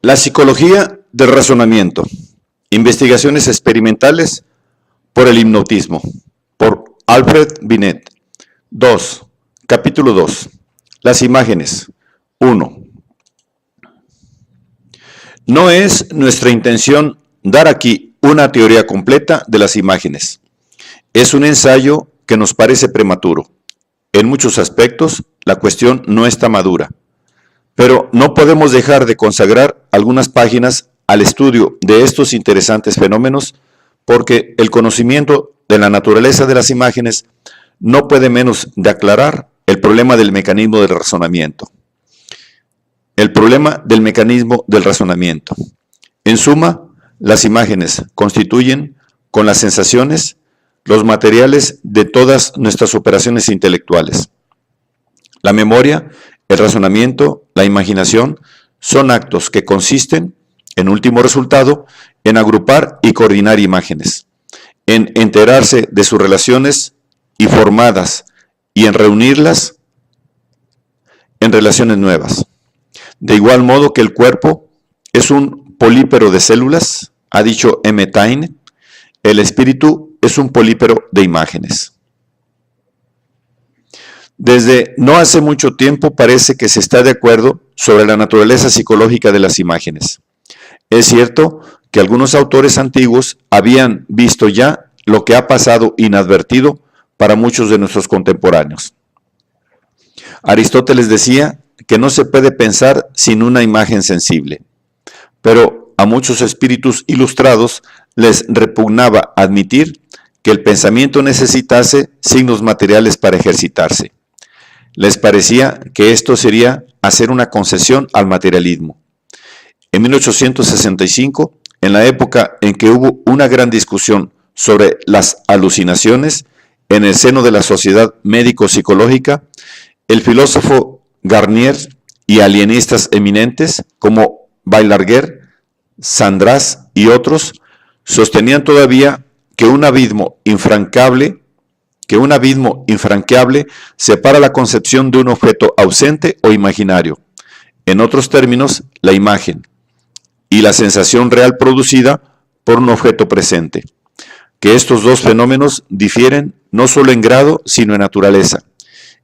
La psicología del razonamiento. Investigaciones experimentales por el hipnotismo. Por Alfred Binet. 2. Capítulo 2. Las imágenes. 1. No es nuestra intención dar aquí una teoría completa de las imágenes. Es un ensayo que nos parece prematuro. En muchos aspectos, la cuestión no está madura. Pero no podemos dejar de consagrar algunas páginas al estudio de estos interesantes fenómenos, porque el conocimiento de la naturaleza de las imágenes no puede menos de aclarar el problema del mecanismo del razonamiento. El problema del mecanismo del razonamiento. En suma, las imágenes constituyen, con las sensaciones, los materiales de todas nuestras operaciones intelectuales. La memoria, el razonamiento, la imaginación, son actos que consisten, en último resultado, en agrupar y coordinar imágenes, en enterarse de sus relaciones y formadas y en reunirlas en relaciones nuevas. De igual modo que el cuerpo es un polípero de células, ha dicho M. Taine, el espíritu es un polípero de imágenes. Desde no hace mucho tiempo parece que se está de acuerdo sobre la naturaleza psicológica de las imágenes. Es cierto que algunos autores antiguos habían visto ya lo que ha pasado inadvertido para muchos de nuestros contemporáneos. Aristóteles decía que no se puede pensar sin una imagen sensible, pero a muchos espíritus ilustrados les repugnaba admitir que el pensamiento necesitase signos materiales para ejercitarse. Les parecía que esto sería hacer una concesión al materialismo. En 1865, en la época en que hubo una gran discusión sobre las alucinaciones en el seno de la sociedad médico-psicológica, el filósofo Garnier y alienistas eminentes como Bailarguer, Sandras y otros sostenían todavía que un abismo infranqueable separa la concepción de un objeto ausente o imaginario, en otros términos, la imagen, y la sensación real producida por un objeto presente, que estos dos fenómenos difieren no solo en grado, sino en naturaleza,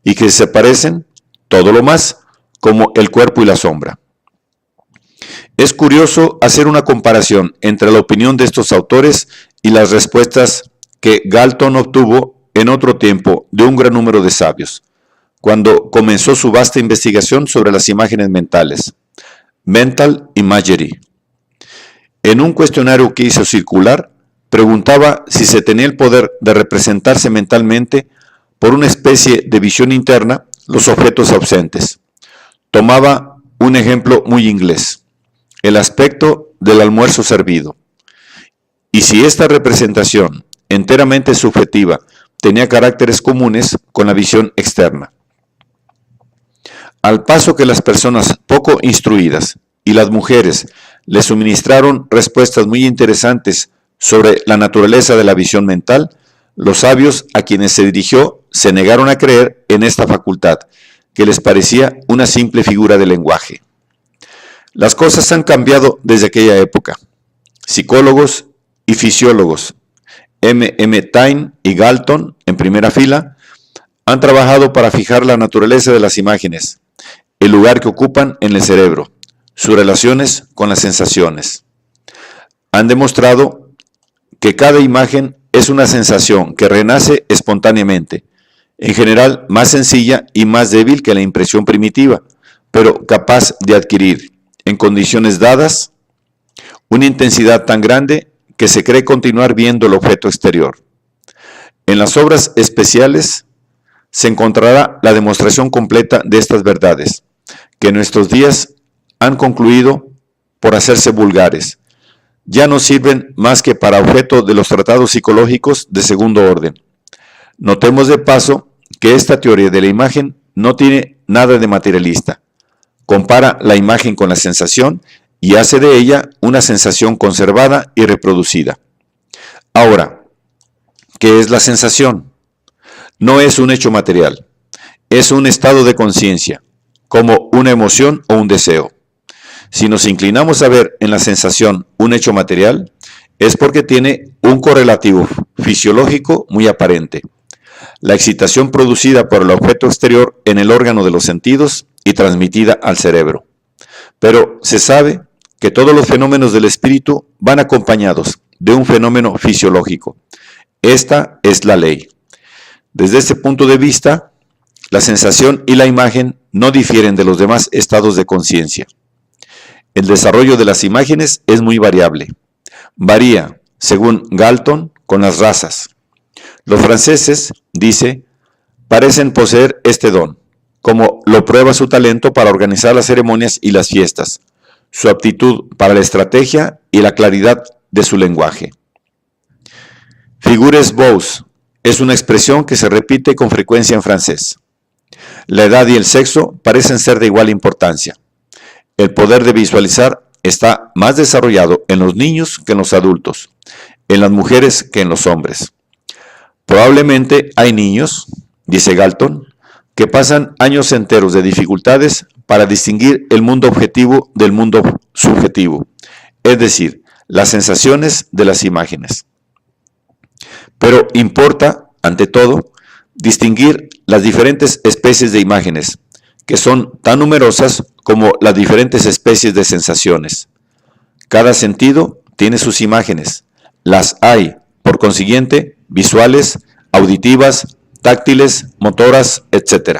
y que se parecen, todo lo más, como el cuerpo y la sombra. Es curioso hacer una comparación entre la opinión de estos autores y las respuestas que Galton obtuvo en otro tiempo de un gran número de sabios, cuando comenzó su vasta investigación sobre las imágenes mentales, Mental Imagery. En un cuestionario que hizo circular, preguntaba si se tenía el poder de representarse mentalmente por una especie de visión interna los objetos ausentes. Tomaba un ejemplo muy inglés, el aspecto del almuerzo servido. Y si esta representación, enteramente subjetiva, tenía caracteres comunes con la visión externa. Al paso que las personas poco instruidas y las mujeres le suministraron respuestas muy interesantes sobre la naturaleza de la visión mental, los sabios a quienes se dirigió se negaron a creer en esta facultad, que les parecía una simple figura de lenguaje. Las cosas han cambiado desde aquella época. Psicólogos y fisiólogos, M. Taine y Galton, en primera fila, han trabajado para fijar la naturaleza de las imágenes, el lugar que ocupan en el cerebro, sus relaciones con las sensaciones. Han demostrado que cada imagen es una sensación que renace espontáneamente, en general más sencilla y más débil que la impresión primitiva, pero capaz de adquirir, en condiciones dadas, una intensidad tan grande que se cree continuar viendo el objeto exterior. En las obras especiales se encontrará la demostración completa de estas verdades, que en nuestros días han concluido por hacerse vulgares. Ya no sirven más que para objeto de los tratados psicológicos de segundo orden. Notemos de paso que esta teoría de la imagen no tiene nada de materialista. Compara la imagen con la sensación y hace de ella una sensación conservada y reproducida. Ahora, ¿qué es la sensación? No es un hecho material, es un estado de conciencia, como una emoción o un deseo. Si nos inclinamos a ver en la sensación un hecho material, es porque tiene un correlativo fisiológico muy aparente. La excitación producida por el objeto exterior en el órgano de los sentidos y transmitida al cerebro. Pero se sabe que todos los fenómenos del espíritu van acompañados de un fenómeno fisiológico. Esta es la ley. Desde este punto de vista, la sensación y la imagen no difieren de los demás estados de conciencia. El desarrollo de las imágenes es muy variable. Varía, según Galton, con las razas. Los franceses, dice, parecen poseer este don, como lo prueba su talento para organizar las ceremonias y las fiestas, su aptitud para la estrategia y la claridad de su lenguaje. Figures beaux es una expresión que se repite con frecuencia en francés. La edad y el sexo parecen ser de igual importancia. El poder de visualizar está más desarrollado en los niños que en los adultos, en las mujeres que en los hombres. Probablemente hay niños, dice Galton, que pasan años enteros de dificultades para distinguir el mundo objetivo del mundo subjetivo, es decir, las sensaciones de las imágenes. Pero importa, ante todo, distinguir las diferentes especies de imágenes, que son tan numerosas como las diferentes especies de sensaciones. Cada sentido tiene sus imágenes. Las hay, por consiguiente, visuales, auditivas, táctiles, motoras, etc.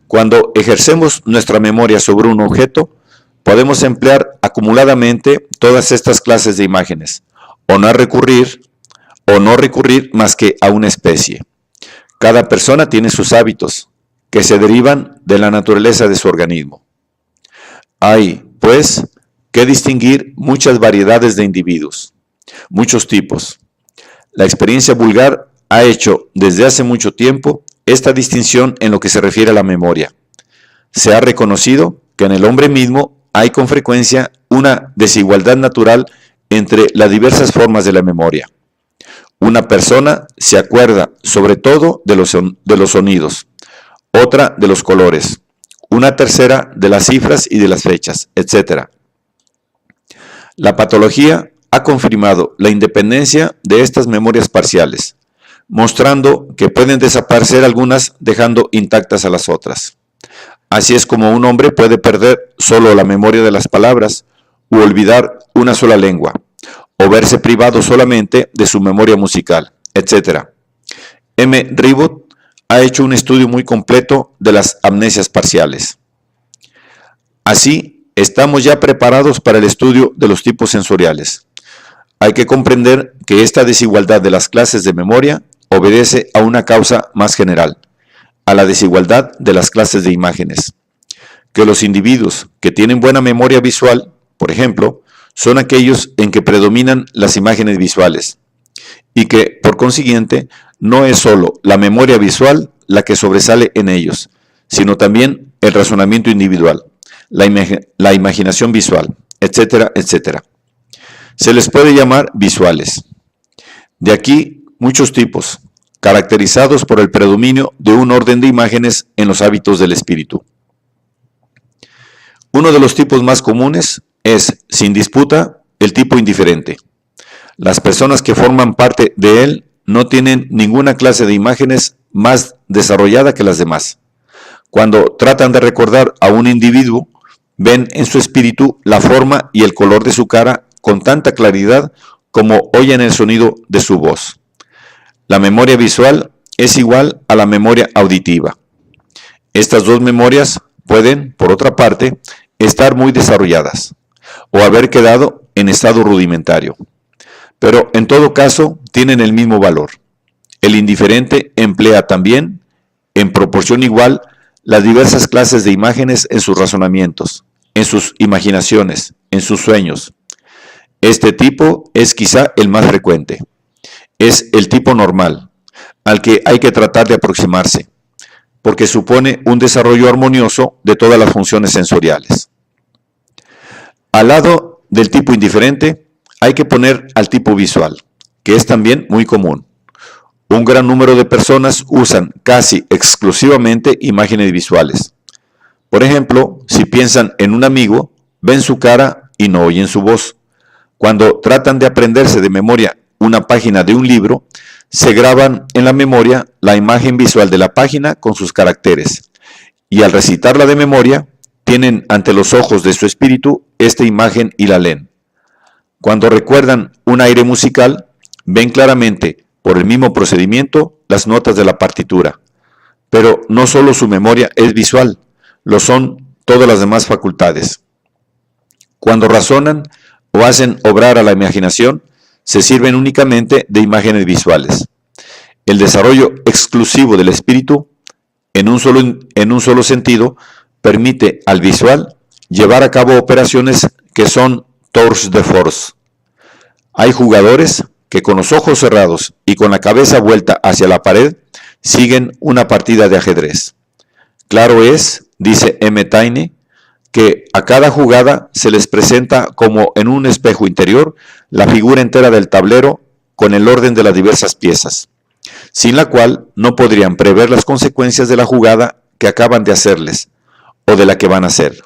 Cuando ejercemos nuestra memoria sobre un objeto, podemos emplear acumuladamente todas estas clases de imágenes, o no recurrir más que a una especie. Cada persona tiene sus hábitos, que se derivan de la naturaleza de su organismo. Hay, pues, que distinguir muchas variedades de individuos, muchos tipos. La experiencia vulgar ha hecho desde hace mucho tiempo esta distinción en lo que se refiere a la memoria. Se ha reconocido que en el hombre mismo hay con frecuencia una desigualdad natural entre las diversas formas de la memoria. Una persona se acuerda sobre todo de los sonidos, otra de los colores, una tercera de las cifras y de las fechas, etc. La patología ha confirmado la independencia de estas memorias parciales, mostrando que pueden desaparecer algunas dejando intactas a las otras. Así es como un hombre puede perder solo la memoria de las palabras u olvidar una sola lengua, o verse privado solamente de su memoria musical, etc. M. Ribot ha hecho un estudio muy completo de las amnesias parciales. Así, estamos ya preparados para el estudio de los tipos sensoriales. Hay que comprender que esta desigualdad de las clases de memoria obedece a una causa más general, a la desigualdad de las clases de imágenes. Que los individuos que tienen buena memoria visual, por ejemplo, son aquellos en que predominan las imágenes visuales, y que, por consiguiente, no es solo la memoria visual la que sobresale en ellos, sino también el razonamiento individual, la imaginación visual, etcétera, etcétera. Se les puede llamar visuales. De aquí muchos tipos, caracterizados por el predominio de un orden de imágenes en los hábitos del espíritu. Uno de los tipos más comunes es, sin disputa, el tipo indiferente. Las personas que forman parte de él no tienen ninguna clase de imágenes más desarrollada que las demás. Cuando tratan de recordar a un individuo, ven en su espíritu la forma y el color de su cara con tanta claridad como oyen el sonido de su voz. La memoria visual es igual a la memoria auditiva. Estas dos memorias pueden, por otra parte, estar muy desarrolladas o haber quedado en estado rudimentario. Pero en todo caso tienen el mismo valor. El indiferente emplea también, en proporción igual, las diversas clases de imágenes en sus razonamientos, en sus imaginaciones, en sus sueños. Este tipo es quizá el más frecuente. Es el tipo normal, al que hay que tratar de aproximarse, porque supone un desarrollo armonioso de todas las funciones sensoriales. Al lado del tipo indiferente, hay que poner al tipo visual, que es también muy común. Un gran número de personas usan casi exclusivamente imágenes visuales. Por ejemplo, si piensan en un amigo, ven su cara y no oyen su voz. Cuando tratan de aprenderse de memoria una página de un libro, se graban en la memoria la imagen visual de la página con sus caracteres, y al recitarla de memoria, tienen ante los ojos de su espíritu esta imagen y la leen. Cuando recuerdan un aire musical, ven claramente, por el mismo procedimiento, las notas de la partitura. Pero no solo su memoria es visual, lo son todas las demás facultades. Cuando razonan o hacen obrar a la imaginación, se sirven únicamente de imágenes visuales. El desarrollo exclusivo del espíritu, en un solo sentido, permite al visual llevar a cabo operaciones que son tours de force. Hay jugadores que con los ojos cerrados y con la cabeza vuelta hacia la pared siguen una partida de ajedrez. Claro es, dice M. Taine, que a cada jugada se les presenta como en un espejo interior la figura entera del tablero con el orden de las diversas piezas, sin la cual no podrían prever las consecuencias de la jugada que acaban de hacerles o de la que van a hacer.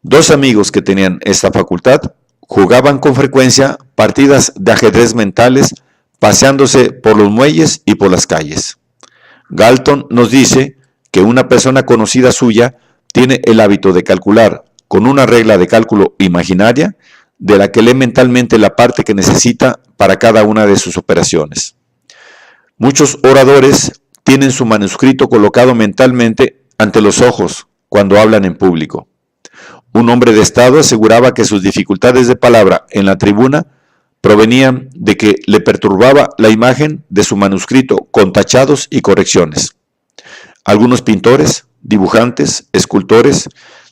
Dos amigos que tenían esta facultad jugaban con frecuencia partidas de ajedrez mentales paseándose por los muelles y por las calles. Galton nos dice que una persona conocida suya tiene el hábito de calcular con una regla de cálculo imaginaria de la que lee mentalmente la parte que necesita para cada una de sus operaciones. Muchos oradores tienen su manuscrito colocado mentalmente ante los ojos cuando hablan en público. Un hombre de Estado aseguraba que sus dificultades de palabra en la tribuna provenían de que le perturbaba la imagen de su manuscrito con tachados y correcciones. Algunos pintores, dibujantes, escultores,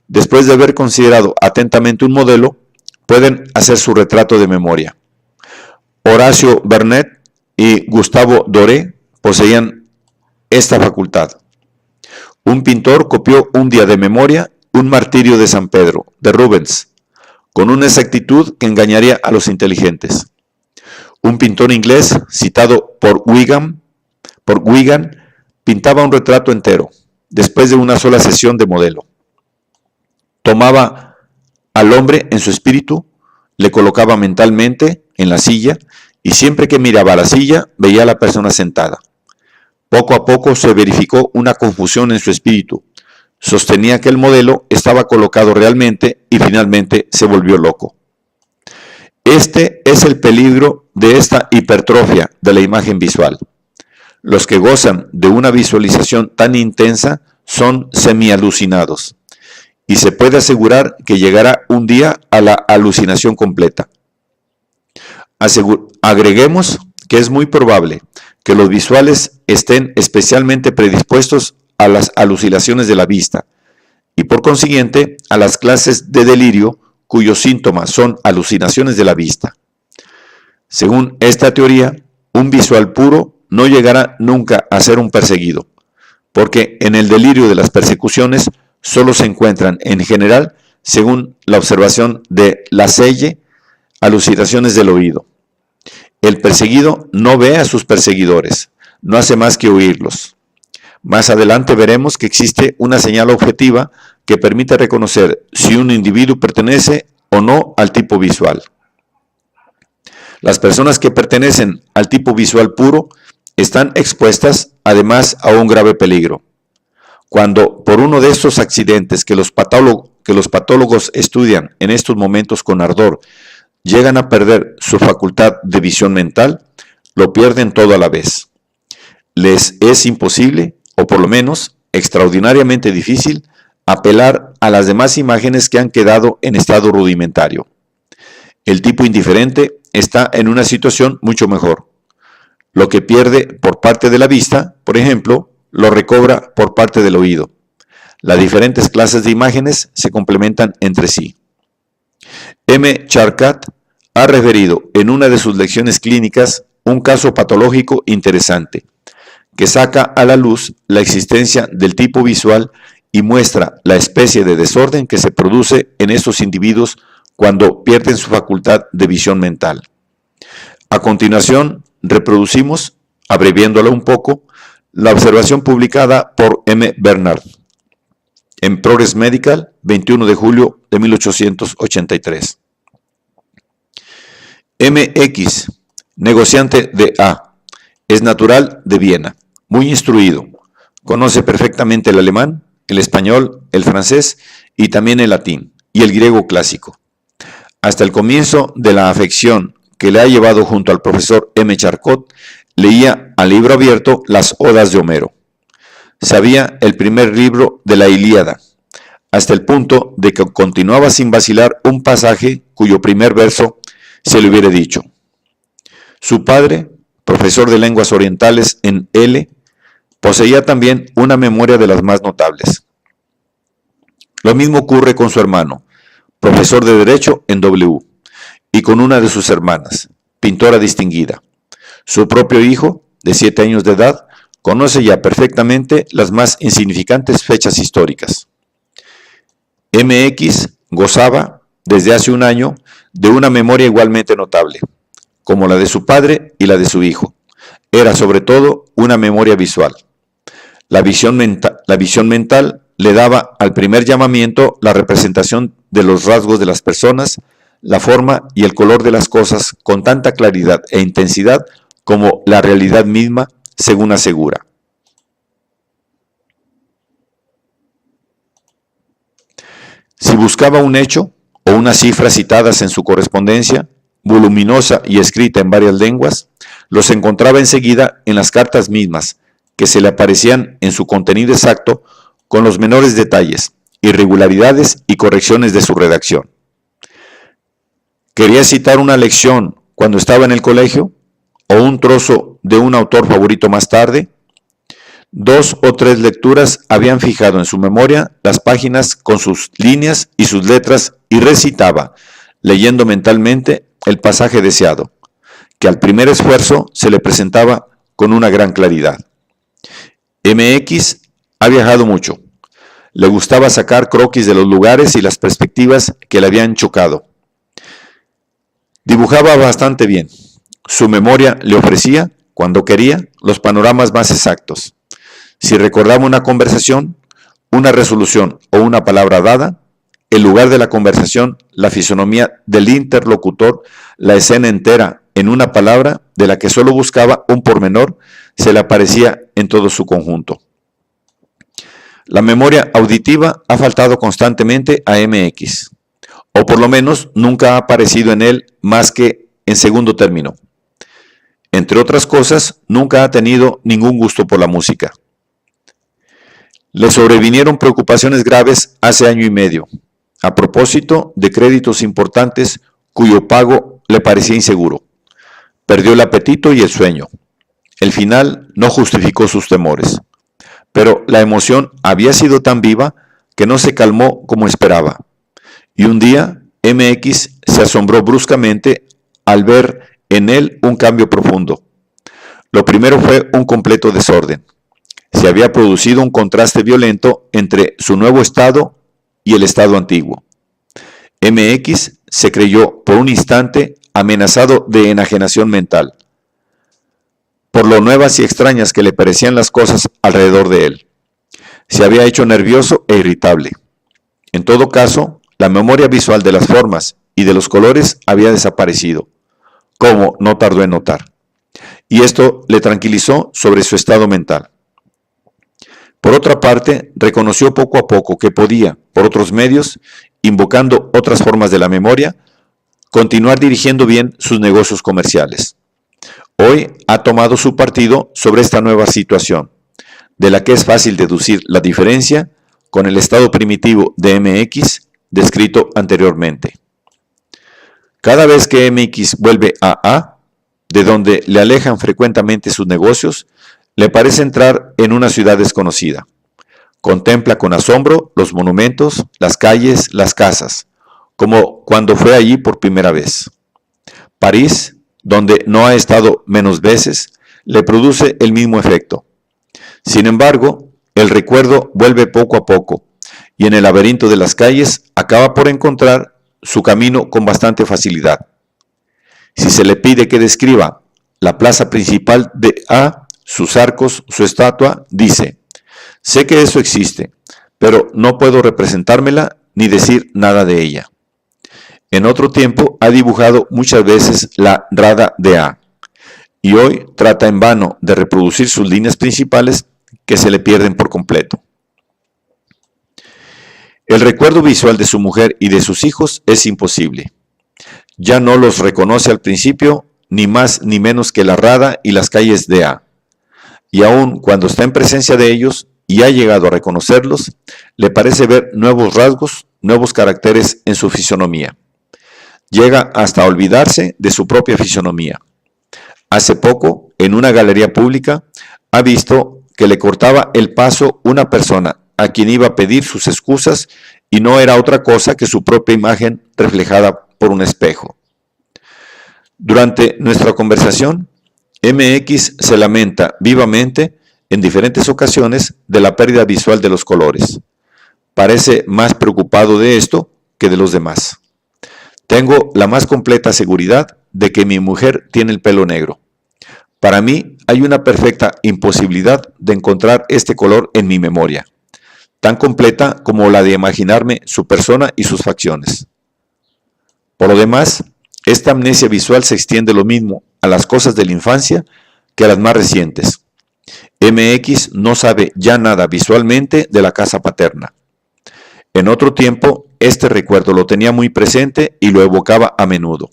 después de haber considerado atentamente un modelo, pueden hacer su retrato de memoria. Horacio Vernet y Gustave Doré poseían esta facultad. Un pintor copió un día de memoria un martirio de San Pedro, de Rubens, con una exactitud que engañaría a los inteligentes. Un pintor inglés, citado por Wigan, pintaba un retrato entero, después de una sola sesión de modelo. Tomaba al hombre en su espíritu, le colocaba mentalmente en la silla, y siempre que miraba a la silla, veía a la persona sentada. Poco a poco se verificó una confusión en su espíritu. Sostenía que el modelo estaba colocado realmente y finalmente se volvió loco. Este es el peligro de esta hipertrofia de la imagen visual. Los que gozan de una visualización tan intensa son semialucinados, y se puede asegurar que llegará un día a la alucinación completa. Agreguemos que es muy probable que los visuales estén especialmente predispuestos a las alucinaciones de la vista, y por consiguiente a las clases de delirio cuyos síntomas son alucinaciones de la vista. Según esta teoría, un visual puro no llegará nunca a ser un perseguido, porque en el delirio de las persecuciones solo se encuentran en general, según la observación de Lassalle, alucinaciones del oído. El perseguido no ve a sus perseguidores, no hace más que oírlos. Más adelante veremos que existe una señal objetiva que permite reconocer si un individuo pertenece o no al tipo visual. Las personas que pertenecen al tipo visual puro están expuestas además a un grave peligro. Cuando por uno de estos accidentes que los patólogos estudian en estos momentos con ardor, llegan a perder su facultad de visión mental, lo pierden todo a la vez. Les es imposible, o por lo menos extraordinariamente difícil, apelar a las demás imágenes que han quedado en estado rudimentario. El tipo indiferente está en una situación mucho mejor. Lo que pierde por parte de la vista, por ejemplo, lo recobra por parte del oído. Las diferentes clases de imágenes se complementan entre sí. M. Charcot ha referido en una de sus lecciones clínicas un caso patológico interesante, que saca a la luz la existencia del tipo visual y muestra la especie de desorden que se produce en estos individuos cuando pierden su facultad de visión mental. A continuación, reproducimos, abreviándola un poco, la observación publicada por M. Bernard. en Progress Medical, 21 de julio de 1883. MX, negociante de A, es natural de Viena, muy instruido, conoce perfectamente el alemán, el español, el francés y también el latín y el griego clásico. Hasta el comienzo de la afección que le ha llevado junto al profesor M. Charcot, leía a libro abierto las Odas de Homero. Sabía el primer libro de la Ilíada, hasta el punto de que continuaba sin vacilar un pasaje cuyo primer verso se le hubiera dicho. Su padre, profesor de lenguas orientales en L, poseía también una memoria de las más notables. Lo mismo ocurre con su hermano, profesor de Derecho en W, y con una de sus hermanas, pintora distinguida. Su propio hijo, de 7 años de edad, conoce ya perfectamente las más insignificantes fechas históricas. MX gozaba, desde hace un año, de una memoria igualmente notable, como la de su padre y la de su hijo. Era sobre todo una memoria visual. La visión mental le daba al primer llamamiento la representación de los rasgos de las personas, la forma y el color de las cosas con tanta claridad e intensidad como la realidad misma, según asegura. Si buscaba un hecho o unas cifras citadas en su correspondencia, voluminosa y escrita en varias lenguas, los encontraba enseguida en las cartas mismas, que se le aparecían en su contenido exacto con los menores detalles, irregularidades y correcciones de su redacción. ¿Quería citar una lección cuando estaba en el colegio? ¿O un trozo de un autor favorito más tarde? 2 o 3 lecturas habían fijado en su memoria las páginas con sus líneas y sus letras y recitaba, leyendo mentalmente, el pasaje deseado, que al primer esfuerzo se le presentaba con una gran claridad. MX ha viajado mucho. Le gustaba sacar croquis de los lugares y las perspectivas que le habían chocado. Dibujaba bastante bien. Su memoria le ofrecía, cuando quería, los panoramas más exactos. Si recordaba una conversación, una resolución o una palabra dada, el lugar de la conversación, la fisonomía del interlocutor, la escena entera en una palabra de la que solo buscaba un pormenor, se le aparecía en todo su conjunto. La memoria auditiva ha faltado constantemente a MX, o por lo menos nunca ha aparecido en él más que en segundo término. Entre otras cosas, nunca ha tenido ningún gusto por la música. Le sobrevinieron preocupaciones graves hace año y medio, a propósito de créditos importantes cuyo pago le parecía inseguro. Perdió el apetito y el sueño. El final no justificó sus temores, pero la emoción había sido tan viva que no se calmó como esperaba. Y un día, MX se asombró bruscamente al ver en él un cambio profundo. Lo primero fue un completo desorden. Se había producido un contraste violento entre su nuevo estado y el estado antiguo. MX se creyó por un instante amenazado de enajenación mental, por lo nuevas y extrañas que le parecían las cosas alrededor de él. Se había hecho nervioso e irritable. En todo caso, la memoria visual de las formas y de los colores había desaparecido, como no tardó en notar, y esto le tranquilizó sobre su estado mental. Por otra parte, reconoció poco a poco que podía, por otros medios, invocando otras formas de la memoria, continuar dirigiendo bien sus negocios comerciales. Hoy ha tomado su partido sobre esta nueva situación, de la que es fácil deducir la diferencia con el estado primitivo de MX descrito anteriormente. Cada vez que MX vuelve a A, de donde le alejan frecuentemente sus negocios, le parece entrar en una ciudad desconocida. Contempla con asombro los monumentos, las calles, las casas, como cuando fue allí por primera vez. París, donde no ha estado menos veces, le produce el mismo efecto. Sin embargo, el recuerdo vuelve poco a poco, y en el laberinto de las calles acaba por encontrar su camino con bastante facilidad. Si se le pide que describa la plaza principal de A, sus arcos, su estatua, dice: sé que eso existe, pero no puedo representármela ni decir nada de ella. En otro tiempo ha dibujado muchas veces la Rada de A, y hoy trata en vano de reproducir sus líneas principales que se le pierden por completo. El recuerdo visual de su mujer y de sus hijos es imposible. Ya no los reconoce al principio, ni más ni menos que la Rada y las calles de A. Y aun cuando está en presencia de ellos y ha llegado a reconocerlos, le parece ver nuevos rasgos, nuevos caracteres en su fisonomía. Llega hasta a olvidarse de su propia fisonomía. Hace poco, en una galería pública, ha visto que le cortaba el paso una persona a quien iba a pedir sus excusas y no era otra cosa que su propia imagen reflejada por un espejo. Durante nuestra conversación, MX se lamenta vivamente en diferentes ocasiones de la pérdida visual de los colores. Parece más preocupado de esto que de los demás. Tengo la más completa seguridad de que mi mujer tiene el pelo negro. Para mí hay una perfecta imposibilidad de encontrar este color en mi memoria, tan completa como la de imaginarme su persona y sus facciones. Por lo demás, esta amnesia visual se extiende lo mismo a las cosas de la infancia que a las más recientes. MX no sabe ya nada visualmente de la casa paterna. En otro tiempo, este recuerdo lo tenía muy presente y lo evocaba a menudo.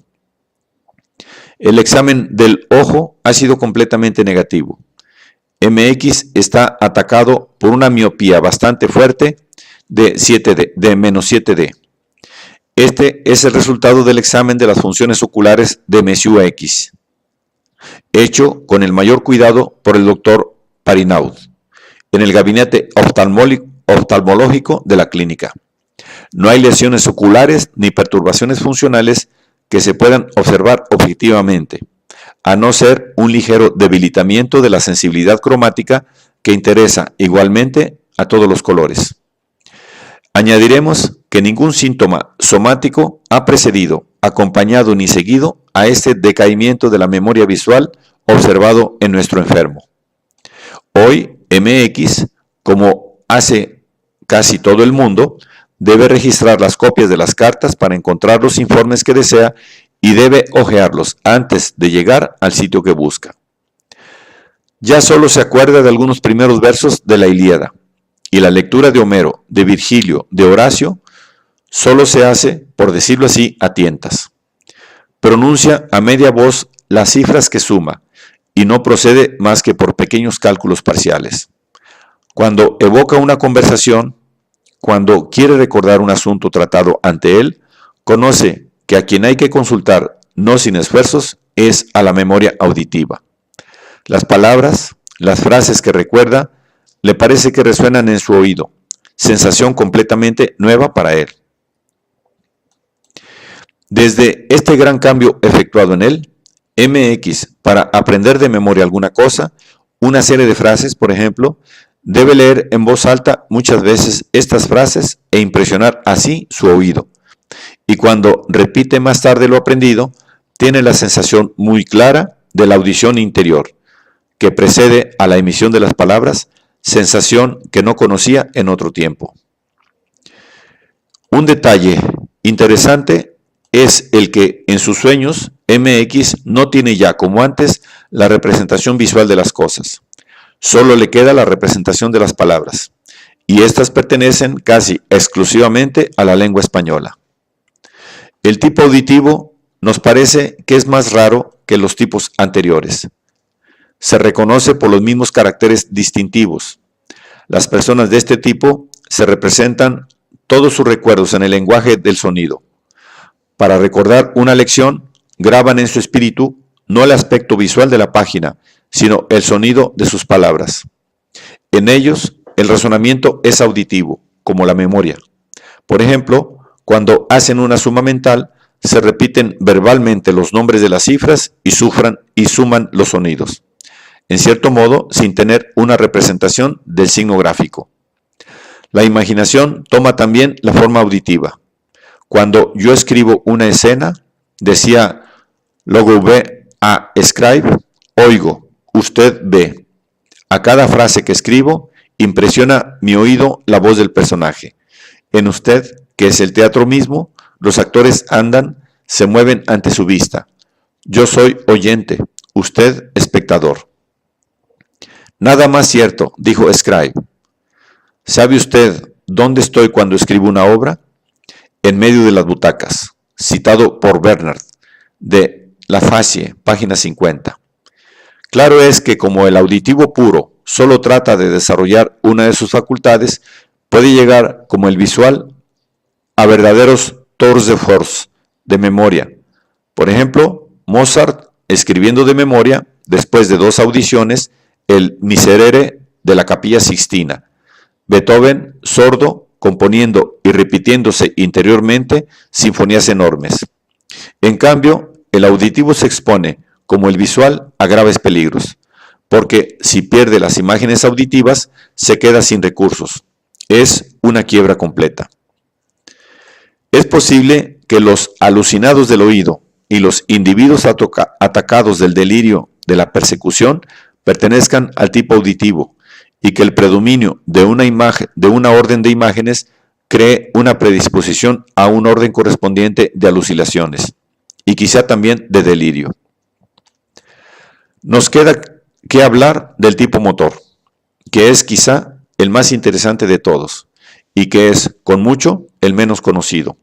El examen del ojo ha sido completamente negativo. MX está atacado por una miopía bastante fuerte de menos 7D. Este es el resultado del examen de las funciones oculares de Messier X, hecho con el mayor cuidado por el doctor Parinaud, en el gabinete oftalmológico de la clínica. No hay lesiones oculares ni perturbaciones funcionales que se puedan observar objetivamente, a no ser un ligero debilitamiento de la sensibilidad cromática que interesa igualmente a todos los colores. Añadiremos que ningún síntoma somático ha precedido, acompañado ni seguido a este decaimiento de la memoria visual observado en nuestro enfermo. Hoy, MX, como hace casi todo el mundo, debe registrar las copias de las cartas para encontrar los informes que desea y debe hojearlos antes de llegar al sitio que busca. Ya solo se acuerda de algunos primeros versos de la Ilíada, y la lectura de Homero, de Virgilio, de Horacio, solo se hace, por decirlo así, a tientas. Pronuncia a media voz las cifras que suma, y no procede más que por pequeños cálculos parciales. Cuando evoca una conversación, cuando quiere recordar un asunto tratado ante él, conoce que a quien hay que consultar, no sin esfuerzos, es a la memoria auditiva. Las palabras, las frases que recuerda, le parece que resuenan en su oído, sensación completamente nueva para él. Desde este gran cambio efectuado en él, MX, para aprender de memoria alguna cosa, una serie de frases, por ejemplo, debe leer en voz alta muchas veces estas frases e impresionar así su oído. Y cuando repite más tarde lo aprendido, tiene la sensación muy clara de la audición interior, que precede a la emisión de las palabras, sensación que no conocía en otro tiempo. Un detalle interesante es el que en sus sueños MX no tiene ya como antes la representación visual de las cosas. Solo le queda la representación de las palabras, y éstas pertenecen casi exclusivamente a la lengua española. El tipo auditivo nos parece que es más raro que los tipos anteriores. Se reconoce por los mismos caracteres distintivos. Las personas de este tipo se representan todos sus recuerdos en el lenguaje del sonido. Para recordar una lección, graban en su espíritu no el aspecto visual de la página, sino el sonido de sus palabras. En ellos, el razonamiento es auditivo, como la memoria. Por ejemplo, cuando hacen una suma mental, se repiten verbalmente los nombres de las cifras y suman los sonidos, en cierto modo sin tener una representación del signo gráfico. La imaginación toma también la forma auditiva. Cuando yo escribo una escena, decía luego ve a escribe, oigo, usted ve. A cada frase que escribo, impresiona mi oído la voz del personaje. En usted, que es el teatro mismo, los actores andan, se mueven ante su vista. Yo soy oyente, usted espectador. Nada más cierto, dijo Scribe. ¿Sabe usted dónde estoy cuando escribo una obra? En medio de las butacas, citado por Bernard, de La Facie, página 50. Claro es que como el auditivo puro solo trata de desarrollar una de sus facultades, puede llegar, como el visual, a verdaderos tours de force, de memoria. Por ejemplo, Mozart, escribiendo de memoria, después de 2 audiciones, el Miserere de la Capilla Sixtina. Beethoven, sordo, componiendo y repitiéndose interiormente sinfonías enormes. En cambio, el auditivo se expone, como el visual, a graves peligros, porque si pierde las imágenes auditivas, se queda sin recursos. Es una quiebra completa. Es posible que los alucinados del oído y los individuos atacados del delirio de la persecución pertenezcan al tipo auditivo y que el predominio de una orden de imágenes cree una predisposición a un orden correspondiente de alucinaciones y quizá también de delirio. Nos queda que hablar del tipo motor, que es quizá el más interesante de todos y que es, con mucho, el menos conocido.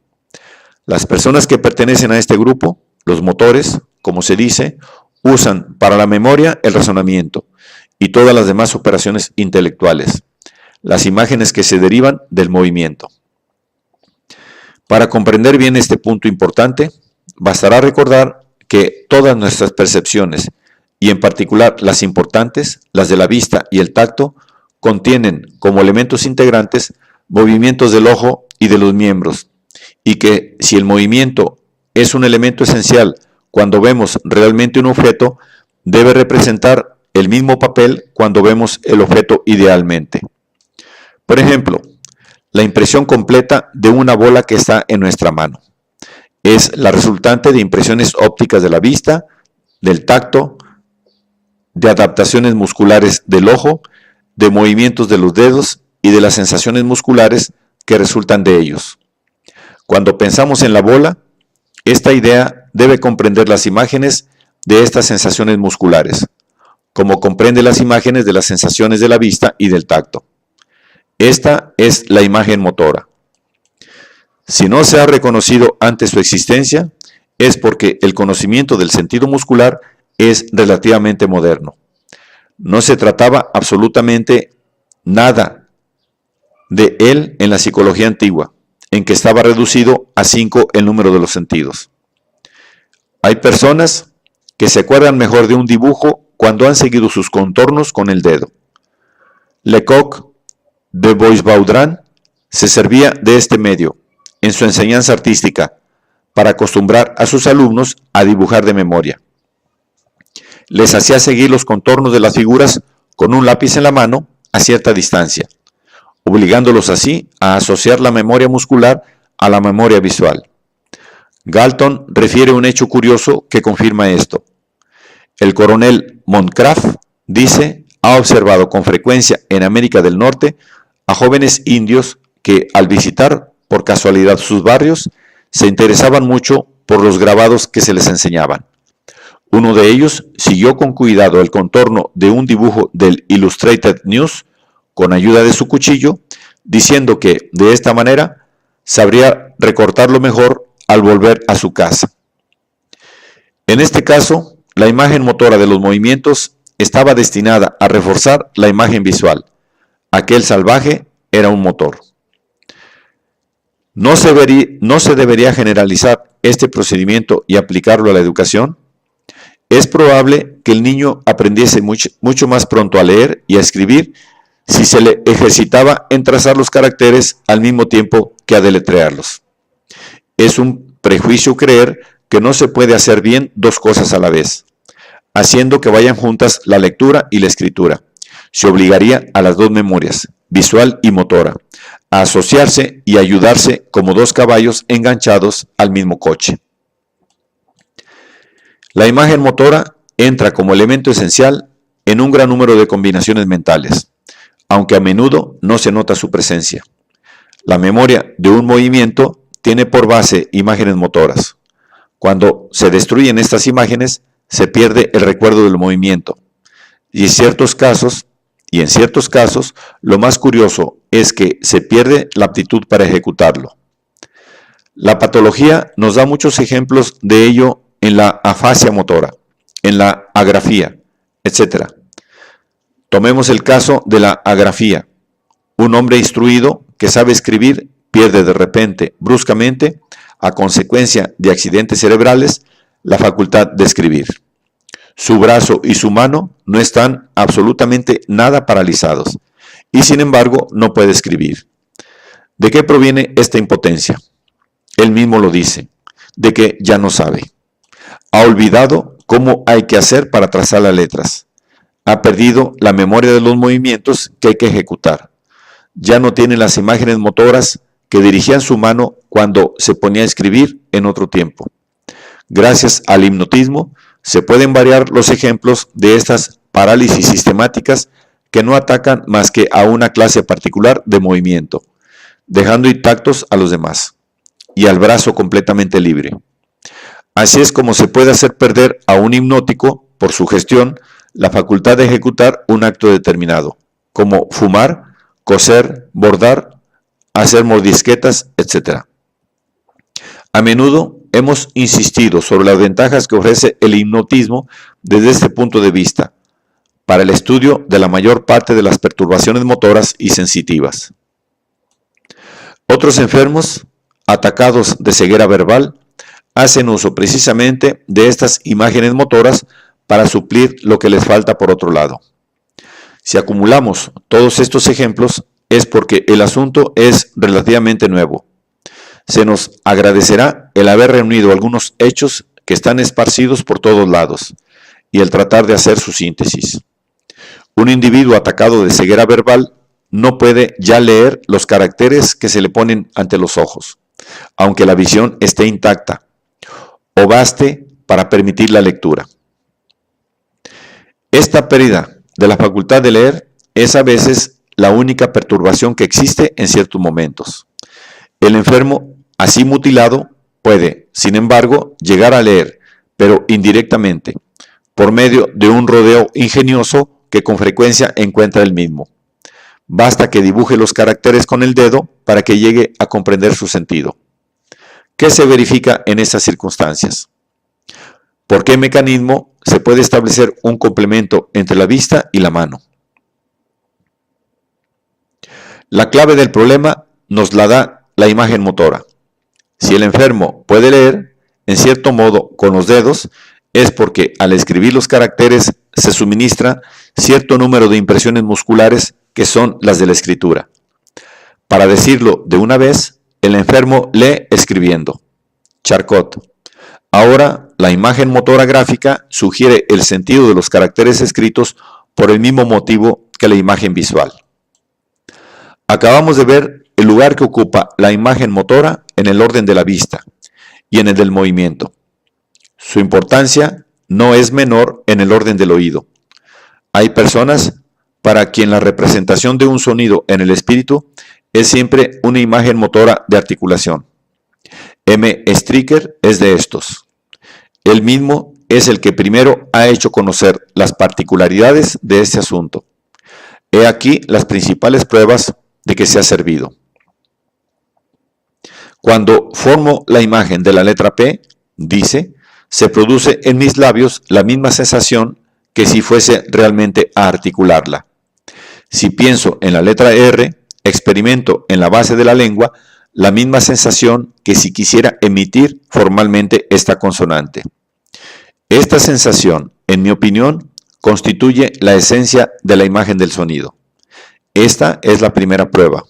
Las personas que pertenecen a este grupo, los motores, como se dice, usan para la memoria el razonamiento y todas las demás operaciones intelectuales, las imágenes que se derivan del movimiento. Para comprender bien este punto importante, bastará recordar que todas nuestras percepciones, y en particular las importantes, las de la vista y el tacto, contienen como elementos integrantes movimientos del ojo y de los miembros, y que si el movimiento es un elemento esencial cuando vemos realmente un objeto, debe representar el mismo papel cuando vemos el objeto idealmente. Por ejemplo, la impresión completa de una bola que está en nuestra mano es la resultante de impresiones ópticas de la vista, del tacto, de adaptaciones musculares del ojo, de movimientos de los dedos y de las sensaciones musculares que resultan de ellos. Cuando pensamos en la bola, esta idea debe comprender las imágenes de estas sensaciones musculares, como comprende las imágenes de las sensaciones de la vista y del tacto. Esta es la imagen motora. Si no se ha reconocido antes su existencia, es porque el conocimiento del sentido muscular es relativamente moderno. No se trataba absolutamente nada de él en la psicología antigua, en que estaba reducido a 5 el número de los sentidos. Hay personas que se acuerdan mejor de un dibujo cuando han seguido sus contornos con el dedo. Lecoq de Bois-Baudran se servía de este medio en su enseñanza artística para acostumbrar a sus alumnos a dibujar de memoria. Les hacía seguir los contornos de las figuras con un lápiz en la mano a cierta distancia, obligándolos así a asociar la memoria muscular a la memoria visual. Galton refiere un hecho curioso que confirma esto. El coronel Montcalf, dice, ha observado con frecuencia en América del Norte a jóvenes indios que, al visitar por casualidad sus barrios, se interesaban mucho por los grabados que se les enseñaban. Uno de ellos siguió con cuidado el contorno de un dibujo del Illustrated News con ayuda de su cuchillo, diciendo que, de esta manera, sabría recortarlo mejor al volver a su casa. En este caso, la imagen motora de los movimientos estaba destinada a reforzar la imagen visual. Aquel salvaje era un motor. ¿No se debería generalizar este procedimiento y aplicarlo a la educación? Es probable que el niño aprendiese mucho más pronto a leer y a escribir si se le ejercitaba en trazar los caracteres al mismo tiempo que a deletrearlos. Es un prejuicio creer que no se puede hacer bien 2 cosas a la vez, haciendo que vayan juntas la lectura y la escritura. Se obligaría a las 2 memorias, visual y motora, a asociarse y ayudarse como 2 caballos enganchados al mismo coche. La imagen motora entra como elemento esencial en un gran número de combinaciones mentales. aunque a menudo no se nota su presencia. La memoria de un movimiento tiene por base imágenes motoras. Cuando se destruyen estas imágenes, se pierde el recuerdo del movimiento. Y en ciertos casos, lo más curioso es que se pierde la aptitud para ejecutarlo. La patología nos da muchos ejemplos de ello en la afasia motora, en la agrafía, etc. Tomemos el caso de la agrafía. Un hombre instruido que sabe escribir pierde de repente, bruscamente, a consecuencia de accidentes cerebrales, la facultad de escribir. Su brazo y su mano no están absolutamente nada paralizados y sin embargo no puede escribir. ¿De qué proviene esta impotencia? Él mismo lo dice, de que ya no sabe. Ha olvidado cómo hay que hacer para trazar las letras. Ha perdido la memoria de los movimientos que hay que ejecutar. Ya no tiene las imágenes motoras que dirigían su mano cuando se ponía a escribir en otro tiempo. Gracias al hipnotismo, se pueden variar los ejemplos de estas parálisis sistemáticas que no atacan más que a una clase particular de movimiento, dejando intactos a los demás y al brazo completamente libre. Así es como se puede hacer perder a un hipnótico, por su gestión, la facultad de ejecutar un acto determinado, como fumar, coser, bordar, hacer mordisquetas, etc. A menudo hemos insistido sobre las ventajas que ofrece el hipnotismo desde este punto de vista, para el estudio de la mayor parte de las perturbaciones motoras y sensitivas. Otros enfermos, atacados de ceguera verbal, hacen uso precisamente de estas imágenes motoras para suplir lo que les falta por otro lado. Si acumulamos todos estos ejemplos, es porque el asunto es relativamente nuevo. Se nos agradecerá el haber reunido algunos hechos que están esparcidos por todos lados y el tratar de hacer su síntesis. Un individuo atacado de ceguera verbal no puede ya leer los caracteres que se le ponen ante los ojos, aunque la visión esté intacta, o baste para permitir la lectura. Esta pérdida de la facultad de leer es a veces la única perturbación que existe en ciertos momentos. El enfermo, así mutilado, puede, sin embargo, llegar a leer, pero indirectamente, por medio de un rodeo ingenioso que con frecuencia encuentra él mismo. Basta que dibuje los caracteres con el dedo para que llegue a comprender su sentido. ¿Qué se verifica en estas circunstancias? ¿Por qué mecanismo se puede establecer un complemento entre la vista y la mano? La clave del problema nos la da la imagen motora. Si el enfermo puede leer, en cierto modo, con los dedos, es porque al escribir los caracteres se suministra cierto número de impresiones musculares que son las de la escritura. Para decirlo de una vez, el enfermo lee escribiendo. Charcot. Ahora, la imagen motora gráfica sugiere el sentido de los caracteres escritos por el mismo motivo que la imagen visual. Acabamos de ver el lugar que ocupa la imagen motora en el orden de la vista y en el del movimiento. Su importancia no es menor en el orden del oído. Hay personas para quien la representación de un sonido en el espíritu es siempre una imagen motora de articulación. M. Stricker es de estos. Él mismo es el que primero ha hecho conocer las particularidades de este asunto. He aquí las principales pruebas de que se ha servido. Cuando formo la imagen de la letra P, dice, se produce en mis labios la misma sensación que si fuese realmente a articularla. Si pienso en la letra R, experimento en la base de la lengua la misma sensación que si quisiera emitir formalmente esta consonante. Esta sensación, en mi opinión, constituye la esencia de la imagen del sonido. Esta es la primera prueba.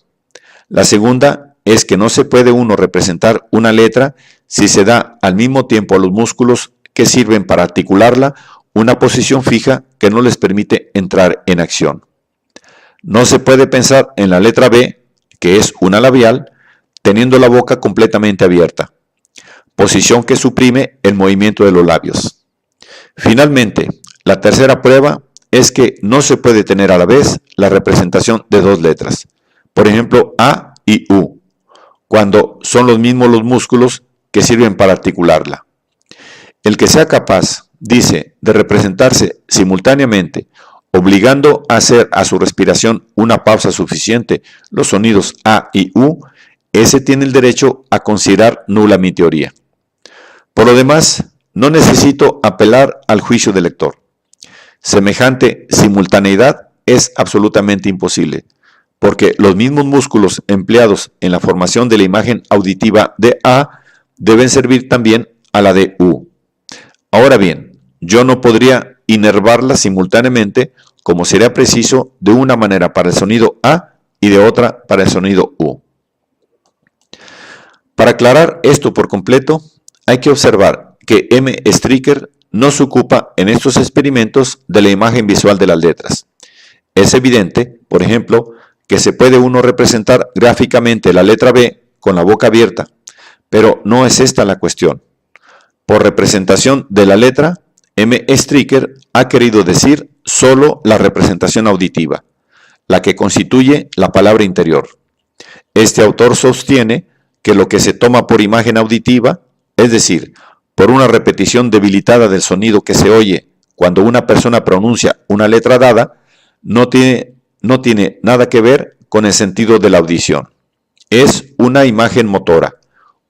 La segunda es que no se puede uno representar una letra si se da al mismo tiempo a los músculos que sirven para articularla una posición fija que no les permite entrar en acción. No se puede pensar en la letra B, que es una labial, teniendo la boca completamente abierta, posición que suprime el movimiento de los labios. Finalmente, la tercera prueba es que no se puede tener a la vez la representación de dos letras, por ejemplo A y U, cuando son los mismos los músculos que sirven para articularla. El que sea capaz, dice, de representarse simultáneamente, obligando a hacer a su respiración una pausa suficiente los sonidos A y U, ese tiene el derecho a considerar nula mi teoría. Por lo demás, no necesito apelar al juicio del lector. Semejante simultaneidad es absolutamente imposible, porque los mismos músculos empleados en la formación de la imagen auditiva de A deben servir también a la de U. Ahora bien, yo no podría inervarlas simultáneamente como sería preciso de una manera para el sonido A y de otra para el sonido U. Para aclarar esto por completo, hay que observar que M. Stricker no se ocupa en estos experimentos de la imagen visual de las letras. Es evidente, por ejemplo, que se puede uno representar gráficamente la letra B con la boca abierta, pero no es esta la cuestión. Por representación de la letra, M. Stricker ha querido decir solo la representación auditiva, la que constituye la palabra interior. Este autor sostiene que lo que se toma por imagen auditiva, es decir, por una repetición debilitada del sonido que se oye cuando una persona pronuncia una letra dada, no tiene nada que ver con el sentido de la audición. Es una imagen motora,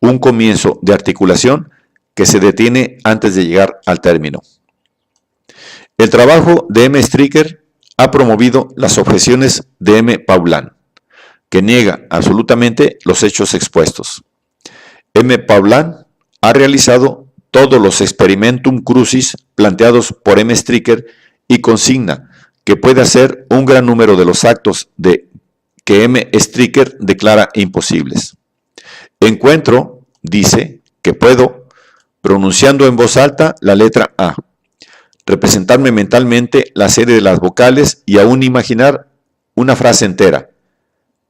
un comienzo de articulación que se detiene antes de llegar al término. El trabajo de M. Stricker ha promovido las objeciones de M. Paulhan, que niega absolutamente los hechos expuestos. M. Paulhan ha realizado todos los experimentum crucis planteados por M. Stricker y consigna que puede hacer un gran número de los actos que M. Stricker declara imposibles. Encuentro, dice, que puedo, pronunciando en voz alta la letra A, representarme mentalmente la serie de las vocales y aún imaginar una frase entera.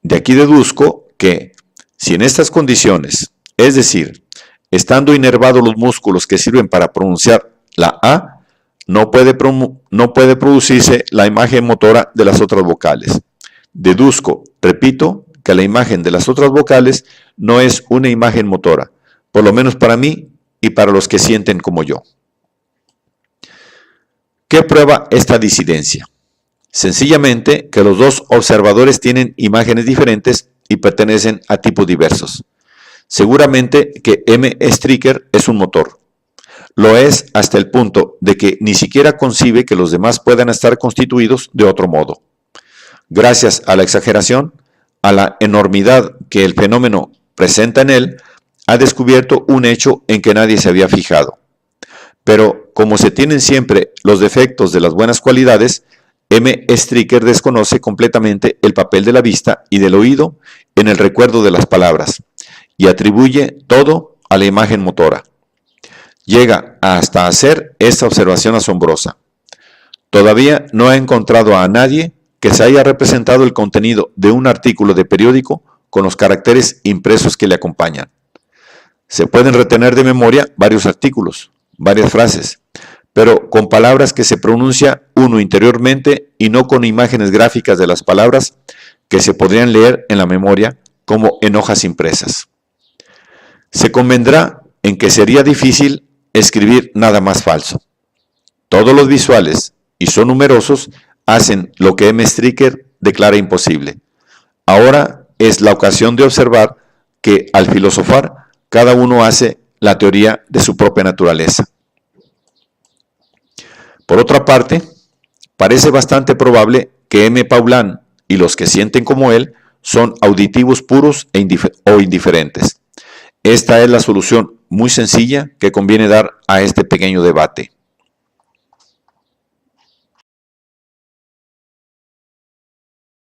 De aquí deduzco que, si en estas condiciones, es decir, estando inervados los músculos que sirven para pronunciar la A, no puede producirse la imagen motora de las otras vocales. Deduzco, repito, que la imagen de las otras vocales no es una imagen motora, por lo menos para mí y para los que sienten como yo. ¿Qué prueba esta disidencia? Sencillamente que los dos observadores tienen imágenes diferentes y pertenecen a tipos diversos. Seguramente que M. Stricker es un motor. Lo es hasta el punto de que ni siquiera concibe que los demás puedan estar constituidos de otro modo. Gracias a la exageración, a la enormidad que el fenómeno presenta en él, ha descubierto un hecho en que nadie se había fijado. Pero como se tienen siempre los defectos de las buenas cualidades, M. Stricker desconoce completamente el papel de la vista y del oído en el recuerdo de las palabras y atribuye todo a la imagen motora. Llega hasta hacer esta observación asombrosa. Todavía no ha encontrado a nadie que se haya representado el contenido de un artículo de periódico con los caracteres impresos que le acompañan. Se pueden retener de memoria varios artículos, varias frases, pero con palabras que se pronuncia uno interiormente y no con imágenes gráficas de las palabras que se podrían leer en la memoria como en hojas impresas. Se convendrá en que sería difícil escribir nada más falso. Todos los visuales, y son numerosos, hacen lo que M. Stricker declara imposible. Ahora es la ocasión de observar que, al filosofar, cada uno hace la teoría de su propia naturaleza. Por otra parte, parece bastante probable que M. Paulhan y los que sienten como él son auditivos puros o indiferentes. Esta es la solución muy sencilla que conviene dar a este pequeño debate.